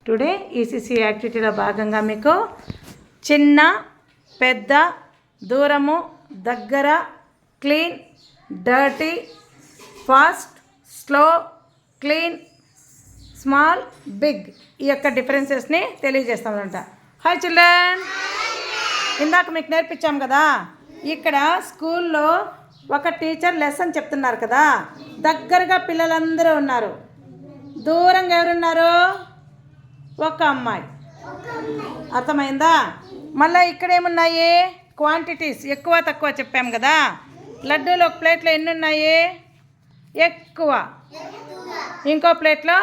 Today ECC యాక్టివిటీలో భాగంగా మీకు చిన్న పెద్ద దూరము దగ్గర clean dirty fast slow clean small big ఈ యొక్క డిఫరెన్సెస్ని తెలియజేస్తామన్నమాట. హాయ్ చిల్డ్రన్, ఇందాక మీకు నేర్పించాం కదా. ఇక్కడ స్కూల్లో ఒక టీచర్ లెసన్ చెప్తున్నారు కదా. దగ్గరగా పిల్లలందరూ ఉన్నారు, దూరంగా ఎవరున్నారు? ఒక అమ్మాయి. అర్థమైందా? మళ్ళీ ఇక్కడ ఏమున్నాయి? క్వాంటిటీస్ ఎక్కువ తక్కువ చెప్పాం కదా. లడ్డూలు ఒక ప్లేట్లో ఎన్ని ఉన్నాయి? ఎక్కువ. ఇంకో ప్లేట్లో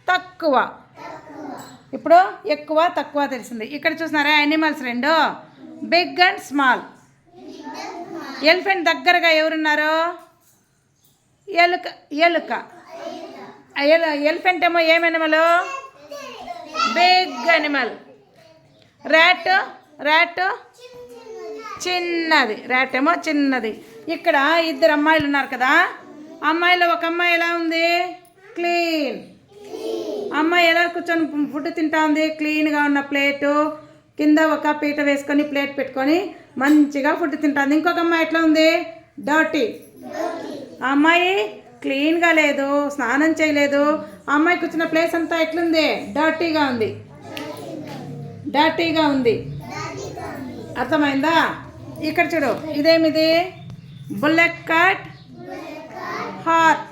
తక్కువ. ఇప్పుడు ఎక్కువ తక్కువ తెలిసింది. ఇక్కడ చూసినారా యానిమల్స్ రెండు, బిగ్ అండ్ స్మాల్. ఎలిఫెంట్ దగ్గరగా ఎవరున్నారు? ఎలుక. ఎలుక. ఎలిఫెంట్ ఏమో ఏం animal? Big animal. Rat. Rat చిన్నది. ర్యాట్ ఏమో చిన్నది. ఇక్కడ ఇద్దరు అమ్మాయిలు ఉన్నారు కదా. అమ్మాయిలో ఒక అమ్మాయి ఎలా ఉంది? క్లీన్. అమ్మాయి ఎలా కూర్చొని ఫుడ్ తింటా ఉంది? క్లీన్గా ఉన్న ప్లేటు కింద ఒక పీట వేసుకొని ప్లేట్ పెట్టుకొని మంచిగా ఫుడ్ తింటుంది. ఇంకొక అమ్మాయి ఎట్లా ఉంది? డర్టీ. ఆ అమ్మాయి క్లీన్గా లేదు, స్నానం చేయలేదు. ఆ అమ్మాయి కూర్చున్న ప్లేస్ అంతా ఎట్లుంది? డర్టీగా ఉంది. డర్టీగా ఉంది. అర్థమైందా? ఇక్కడ చూడు, ఇదేమిది? Bullet cut heart.